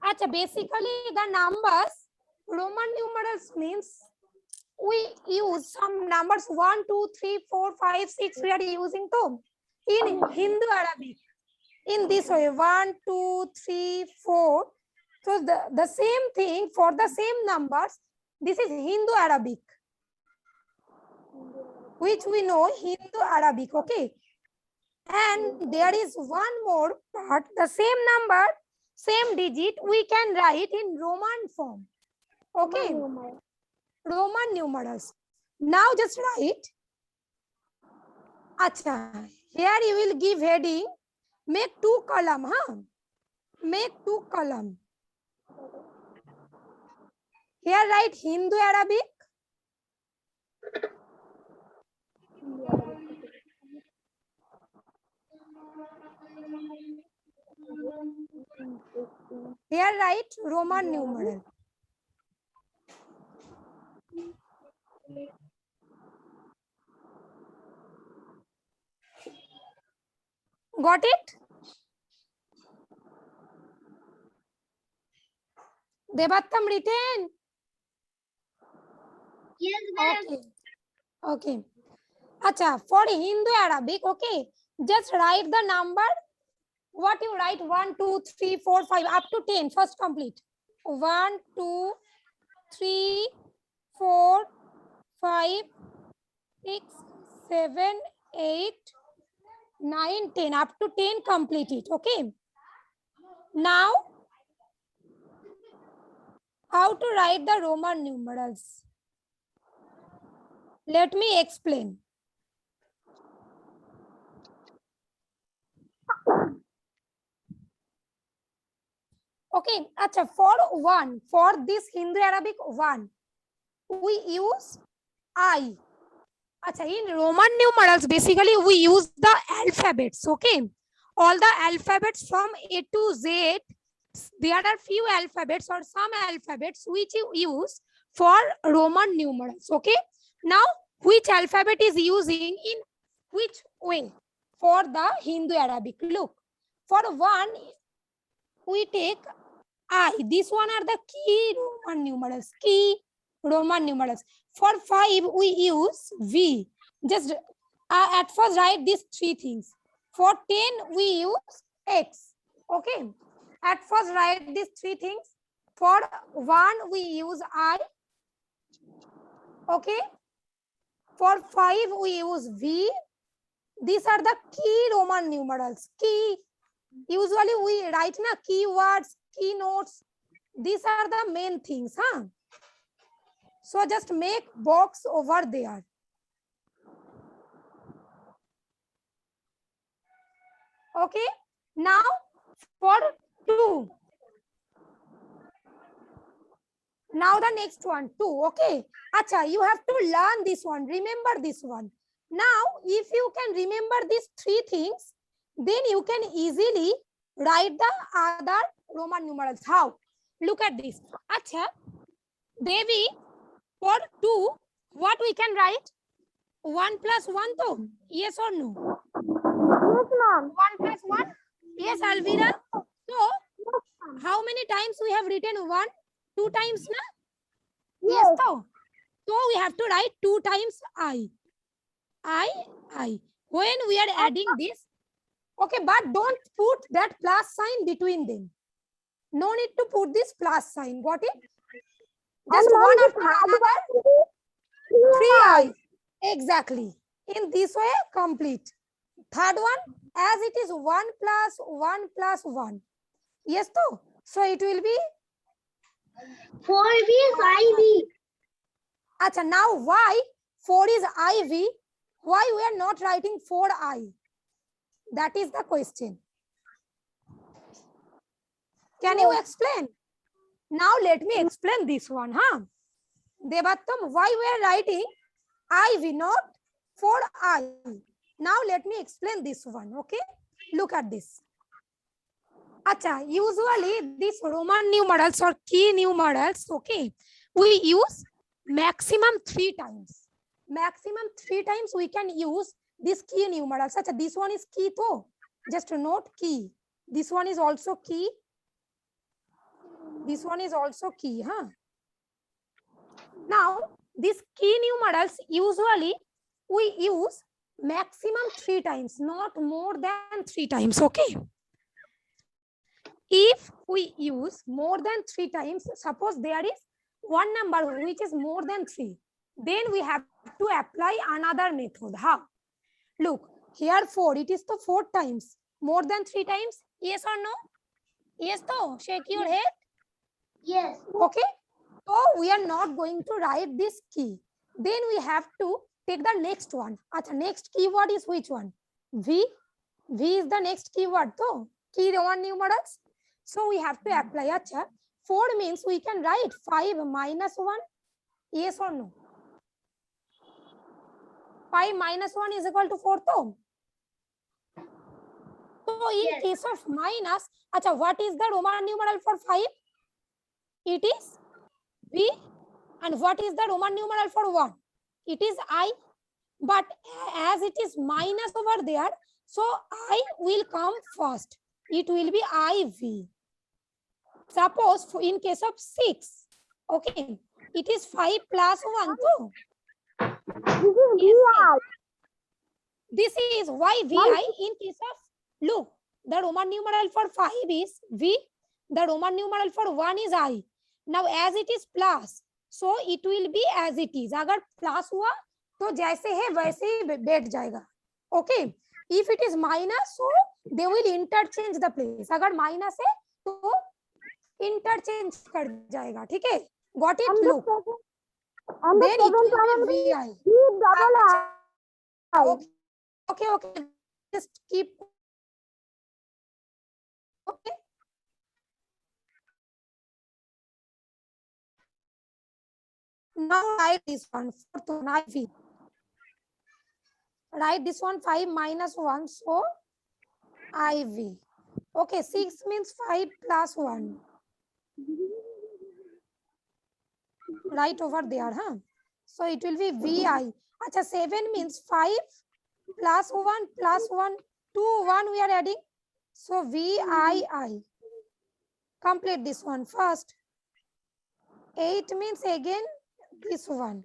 Acha, basically the numbers, Roman numerals means we use some numbers 1, 2, 3, 4, 5, 6. We are using to in Hindu Arabic in this way 1, 2, 3, 4. So the same thing for the same numbers. This is Hindu Arabic, which we know Hindu Arabic. Okay, and there is one more part. The same number, same digit, we can write in Roman form. Okay, Roman numerals. Now just write. Acha, here you will give heading. Make 2 column, huh? Make 2 column. Here write Hindu Arabic. Here write Roman numeral. Got it? Devattam written? Yes, ma'am. Okay. Okay. Acha, for Hindu Arabic, okay, just write the number. What you write? 1, 2, 3, 4, 5, up to 10. First complete. 1, 2, 3, 4, 5, 6, 7, 8, 9, 10. Up to 10 complete it. Okay. Now, how to write the Roman numerals? Let me explain. Okay, acha, for this Hindu Arabic 1, we use I. Acha, in Roman numerals, basically we use the alphabets. Okay, all the alphabets from A to Z. There are few alphabets or some alphabets which you use for Roman numerals. Okay, now which alphabet is using in which way for the Hindu Arabic? Look, for 1 we take I. These one are the key Roman numerals. Key Roman numerals. For 5 we use V. Just at first write these 3 things. For 10 we use X. Okay. At first write these 3 things. For 1 we use I. Okay. For 5 we use V. These are the key Roman numerals. Key. Usually we write na keywords, keynotes. These are the main things, huh? So just make box over there. Okay. Now for 2. Now the next one, 2. Okay. Acha, you have to learn this one. Remember this one. Now, if you can remember these 3 things, then you can easily write the other Roman numerals. How? Look at this. Acha, Devi, for 2, what we can write? 1 plus 1 though? Yes or no? Yes, ma'am. 1 plus 1? Yes, Alvira. So, how many times we have written 1? 2 times, na? Yes, though. So, we have to write 2 times I. I. When we are adding this, okay, but don't put that plus sign between them. No need to put this plus sign. Got it? Just one after another. 3 I. Exactly. In this way, complete. Third one, as it is 1 plus 1 plus 1. Yes, though. So it will be 4 is IV. Acha, now why 4 is IV? Why we are not writing 4I? That is the question. Can you explain? Now let me explain this one, huh? Devattam, why we are writing IV, not 4I? Now let me explain this one, okay? Look at this. Acha, usually these Roman numerals or key numerals, okay, we use maximum 3 times. Maximum 3 times we can use this key numerals. Acha, this one is key though. Just note key. This one is also key. This one is also key, huh? Now, these key numerals usually we use maximum 3 times, not more than 3 times, okay? If we use more than 3 times, suppose there is one number which is more than 3, then we have to apply another method. How? Look, here 4, it is the 4 times. More than 3 times, yes or no? Yes, though, shake your head. Yes. Okay, so we are not going to write this key. Then we have to take the next one. Acha, next keyword is which one? V. V is the next keyword, though. Key Roman numerals. So we have to apply. Acha, 4 means we can write 5 minus 1. Yes or no? 5 minus 1 is equal to 4, though. So in Yes. case of minus, acha, what is the Roman numeral for 5? It is V. And what is the Roman numeral for 1? It is I. But as it is minus over there, so I will come first. It will be IV. Suppose in case of 6, okay, it is 5 plus 1. So this is why VI in case of, look, the Roman numeral for 5 is V, the Roman numeral for 1 is I. Now as it is plus, so it will be as it is. अगर plus हुआ तो जैसे है वैसे ही बैठ जाएगा. Okay. If it is minus, so they will interchange the place. अगर minus है तो interchange कर जाएगा. ठीक है? Got it? Look. Then it will be VI. Okay. Just keep. Okay. Now write this one. Fourth one, IV. Write this one 5 minus 1. So IV. Okay, 6 means 5 plus 1. Right over there, huh? So it will be VI. Acha, 7 means 5 plus 1 plus 1. 2, 1 we are adding. So VII. Complete this one first. 8 means again this one.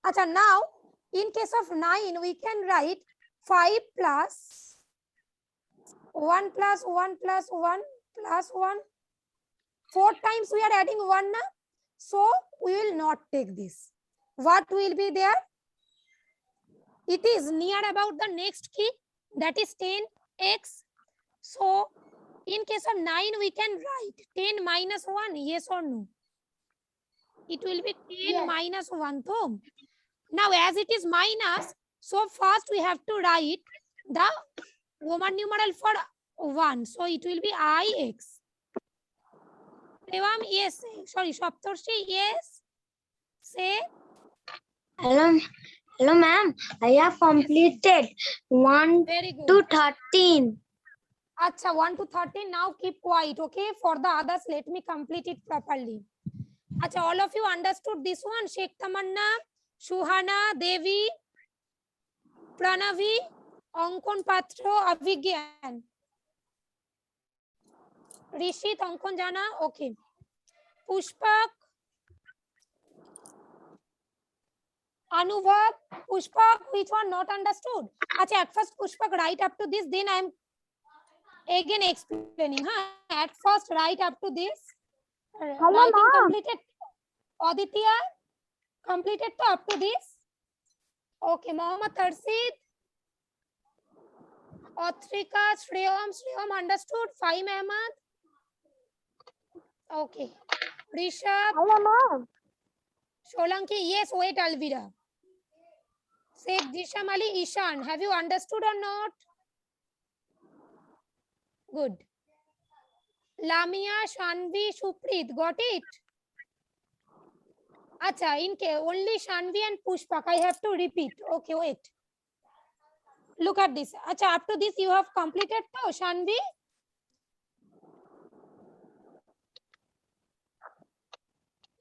Acha, now in case of 9, we can write 5 plus 1 plus 1 plus 1 plus 1. 4 times we are adding 1 now. So we will not take this. What will be there? It is near about the next key, that is 10x. So in case of 9, we can write 10 minus 1, yes or no? It will be 10 Yes. minus 1. So now as it is minus, so first we have to write the Roman numeral for 1. So it will be IX. Devam, yes. Sorry, Shaptarshi, yes. Say. Hello, ma'am. I have completed 1 Very good. to 13. Acha, 1 to 13. Now keep quiet, okay? For the others, let me complete it properly. Acha, all of you understood this one? Sheikh Tamanna, Shuhana, Devi, Pranavi, Ankon Patro, Avigyan. Rishit, Ankon Jana, okay. Pushpak, Anubhav, Pushpak, which one not understood? Acha, at first Pushpak write up to this, then I am again explaining. Huh? At first write up to this. Writing completed. Aditya, completed to up to this. Okay, Mohammad Tarsid, Atrika, Shreyam understood. Faim Ahmad. Okay. Rishabh. Hello, ma'am. Solanki, yes, wait, Alvira. Sheikh Jisham Ali Ishan, have you understood or not? Good. Lamia, Shanvi, Shuprit, got it? Acha, in case only Shanvi and Pushpak, I have to repeat. Okay, wait. Look at this. Acha, up to this you have completed to Shanvi?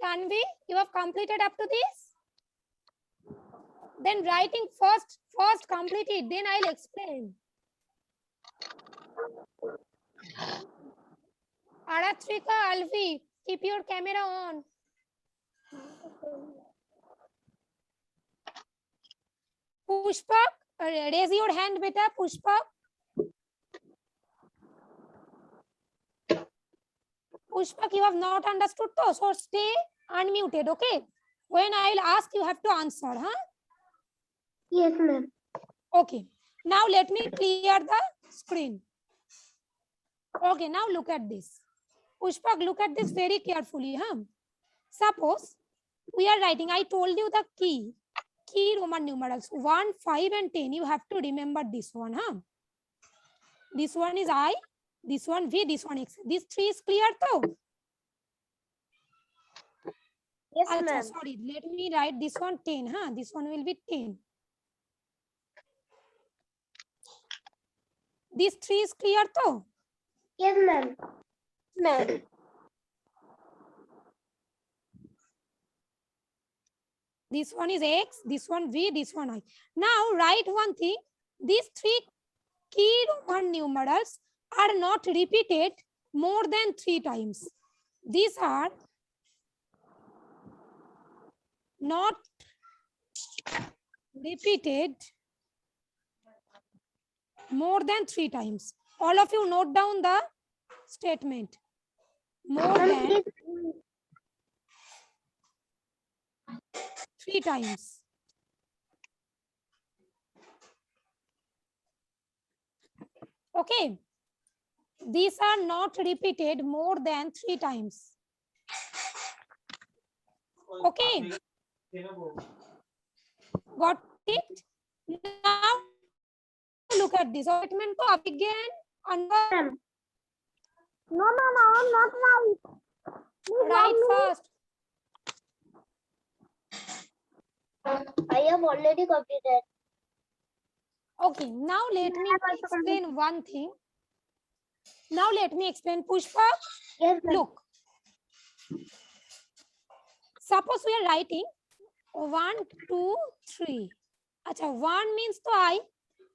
Shanvi, you have completed up to this? Then writing first complete it, then I'll explain. Aratrika, Alvi, keep your camera on. Pushpak, raise your hand, beta. Pushpak. Pushpak, you have not understood, though, so stay unmuted, okay? When I will ask, you have to answer, huh? Yes, ma'am. Okay. Now let me clear the screen. Okay, now look at this. Pushpak, look at this very carefully, huh? Suppose we are writing, I told you the key Roman numerals 1, 5 and 10. You have to remember this one, huh? This one is I, this one V, this one X. This 3 is clear though? Yes, ma'am. Sorry, let me write this one 10, huh? This one will be 10. This 3 is clear though? Yes, ma'am. Ma'am. This one is X, this one V, this one I. Now write one thing. These 3 key Roman numerals are not repeated more than 3 times. These are not repeated more than 3 times. All of you note down the statement. More than 3 times. Okay. These are not repeated more than 3 times. Okay. Got it? Now look at this. Statement to again under. No, not right. Right first. I have already completed. Okay, now let me explain one thing. Now let me explain. Pushpa, Yes, ma'am. look. Suppose we are writing 1, 2, 3. Acha, 1 means to I,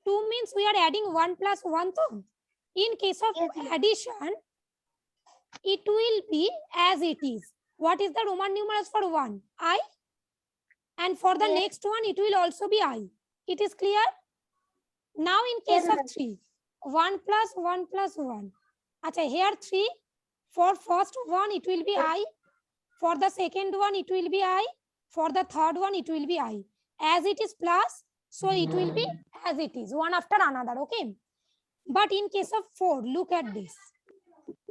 2 means we are adding 1 plus 1 to. In case of addition, it will be as it is. What is the Roman numerals for 1? I. And for the next one, it will also be I. It is clear? Now in case of 3, 1 plus 1 plus 1. Acha, here 3. For first one, it will be I. For the second one, it will be I. For the third one, it will be I. As it is plus, so it will be as it is, one after another, okay? But in case of 4, look at this.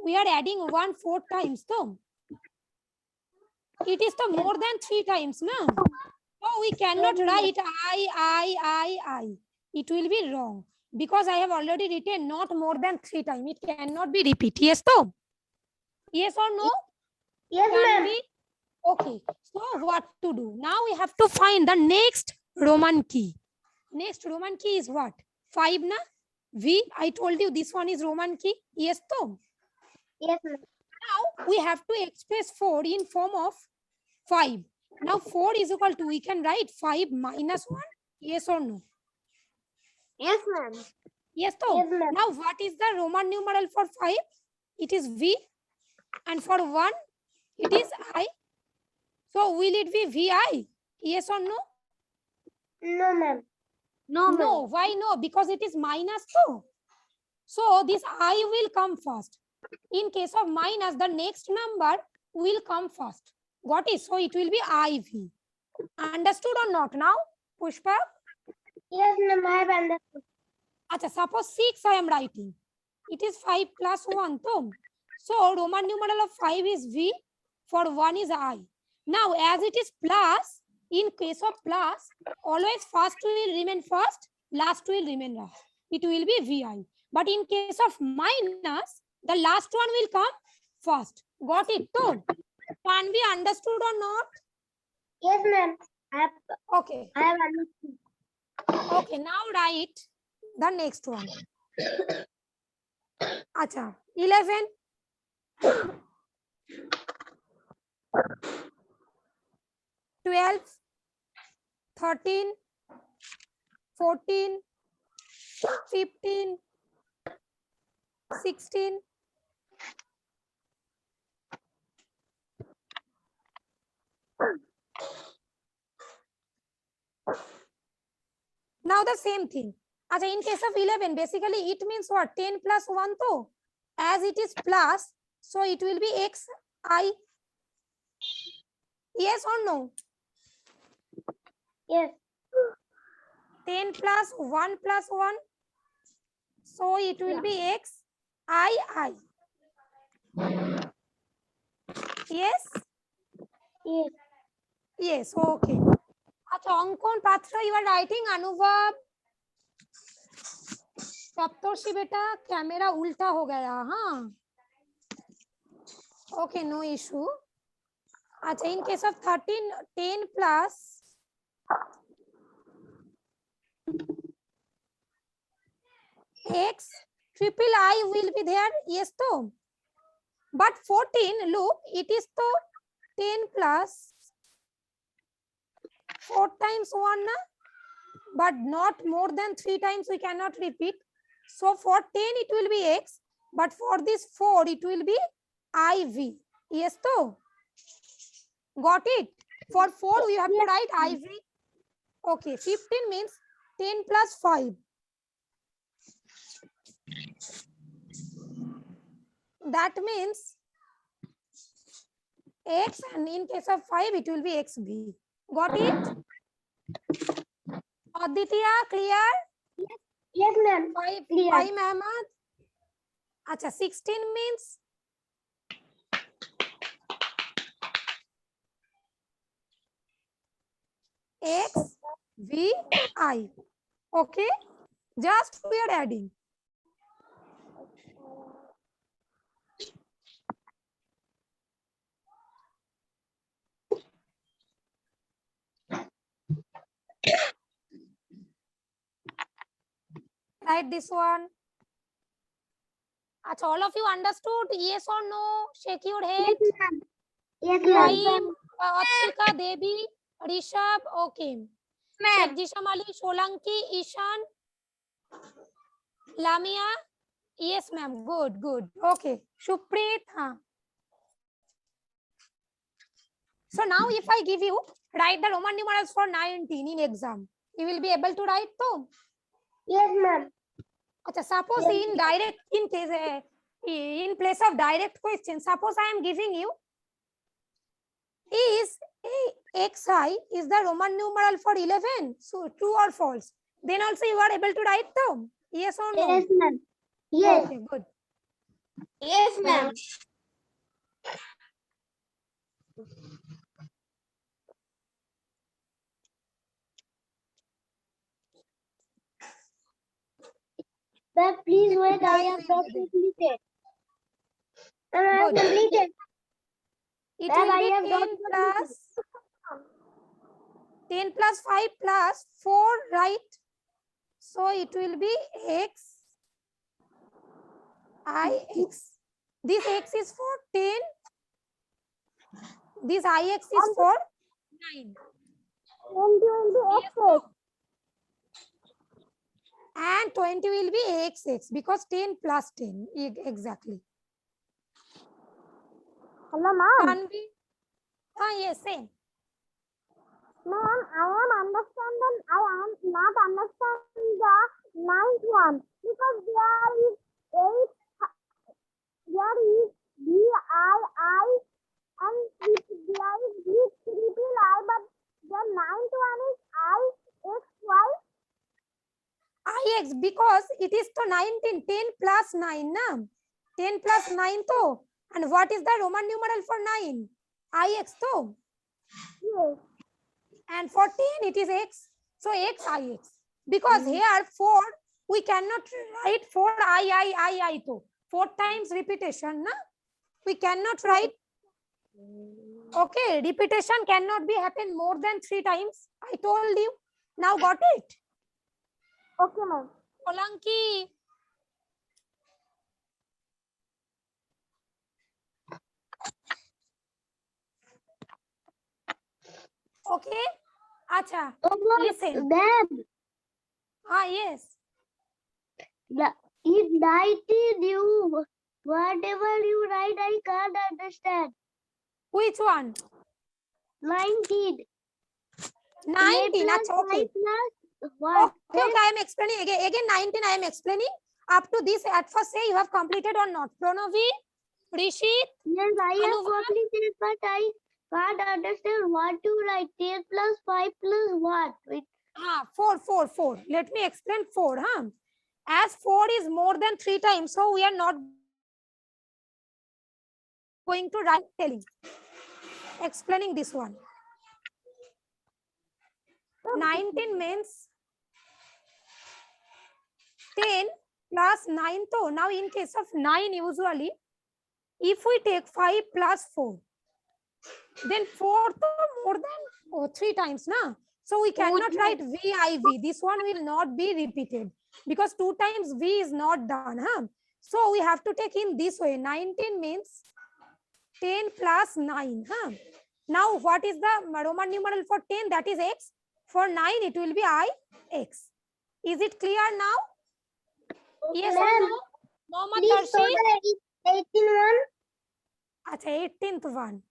We are adding 1 4 times, so it is the more than 3 times, no? So we cannot write I. It will be wrong because I have already written not more than 3 times. It cannot be repeat. Yes, so? Yes or no? Yes, ma'am. Okay, so what to do? Now we have to find the next Roman key. Next Roman key is what? 5, na? V, I told you this one is Roman key. Yes, so? Yes, ma'am. Now we have to express 4 in form of 5. Now 4 is equal to, we can write 5 minus 1. Yes or no? Yes, ma'am. Yes, so? Yes, ma'am. Now what is the Roman numeral for 5? It is V. And for 1, it is I. So will it be VI? Yes or no? No, ma'am. No, ma'am. No, why no? Because it is minus 2. So this I will come first. In case of minus, the next number will come first. Got it? So it will be IV. Understood or not now? Pushpa? Yes, ma'am. I have understood. Achha, suppose 6 I am writing. It is 5 plus 1. So Roman numeral of 5 is V. For 1 is I. Now as it is plus, in case of plus, always first will remain first, last will remain last. It will be VI. But in case of minus, the last one will come first. Got it? So, can be understood or not? Yes, ma'am. Okay. I have understood. Okay, now write the next one. Acha, 11. 12, 13, 14, 15, 16, Now the same thing. Acha, in case of 11, basically it means what? 10 plus 1 to. As it is plus, so it will be xi. Yes or no? Yes. 10 plus 1 plus 1. So it will be xii. Yes? Yes. Yes, okay. अच्छा अंकन पात्र you are writing अनुभव सप्तर्षि बेटा camera उल्टा हो गया हाँ okay no issue अच्छा in case of 13 10 plus x triple I will be there yes to but 14 look it is to 10 plus 4 times 1 na? But not more than 3 times we cannot repeat. So for 10 it will be x, but for this 4 it will be iv. Yes, so got it. For 4 we have to write iv. Okay, 15 means 10 plus 5. That means x, and in case of 5 it will be xv. Got it? Aditya, clear? Yes, ma'am. 5 Clear. Ahmad. Acha, 16 means x v I. Okay, just we are adding. Write this one. Achha, all of you understood? Yes or no? Shake your head. Yes, ma'am. Yes, Rahim, ma'am. Atshika, Devi, Rishabh. Okay. Sheikh Jishamali, Solanki, Ishan, Lamia. Yes, ma'am. Good, good. Okay. Shuprit. Huh. So now if I give you, write the Roman numerals for 19 in exam. You will be able to write too. Yes, ma'am. Achha, suppose in direct, in case, in place of direct question, suppose I am giving you, is xi is the Roman numeral for 11? So true or false? Then also you are able to write them. Yes or no? Yes, ma'am. Yes. Okay, good. Yes, ma'am. But please wait, I have not completed. And I have Good. completed. It Ma'am, will I be have 10 not plus 10 plus 5 plus 4, right? So it will be x ix. This x is for 10. This ix is for 9. Yes, no? And 20 will be xx because 10 plus 10. Exactly. Hello, ma'am. Tanvi? Yes, same. Ma'am, I am not understanding the ninth one because there is VII and there is triple I, but the ninth one is IXY. Ix because it is to 19. 10 plus 9 na? 10 plus 9 to. And what is the Roman numeral for 9? Ix to. Yes. And for 10 it is x. So x ix. Because here 4 we cannot write 4 I to. 4 times repetition na? We cannot write. Okay, repetition cannot be happen more than 3 times. I told you. Now got it? Okay, ma'am. Solanki. Okay. Acha. Listen. Then Yes. it 19 you whatever you write I can't understand. Which one? 19. 19. Plus Acha, okay. 5 plus What? Okay, okay, I am explaining again 19 I am explaining. Up to this, at first say you have completed or not. Pronovi, Rishit, Yes, I have Anuva. completed, but I can't understand what to write. 10 plus 5 plus what? Wait. 4. Let me explain 4. Huh? As 4 is more than 3 times, so we are not going to write telling. Explaining this one. 19 means 10 plus 9. So now in case of 9, usually, if we take 5 plus 4, then 4 to more than 3 times. Na? So we cannot write VIV. This one will not be repeated because 2 times V is not done. Huh? So we have to take in this way. 19 means 10 plus 9. Huh? Now what is the Roman numeral for 10? That is X. For 9 it will be IX. Is it clear now? Yes or no? Mohammad Please show Tarshi? the 18 one. Acha, 18th one.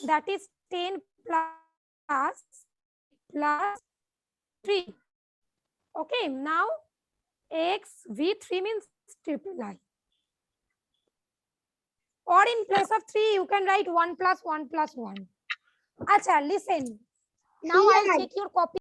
That is 10 plus 3. Okay, now X V3 means triple I. Or in place of 3, you can write 1 plus 1 plus 1. Acha, listen. Now I'll check your copy.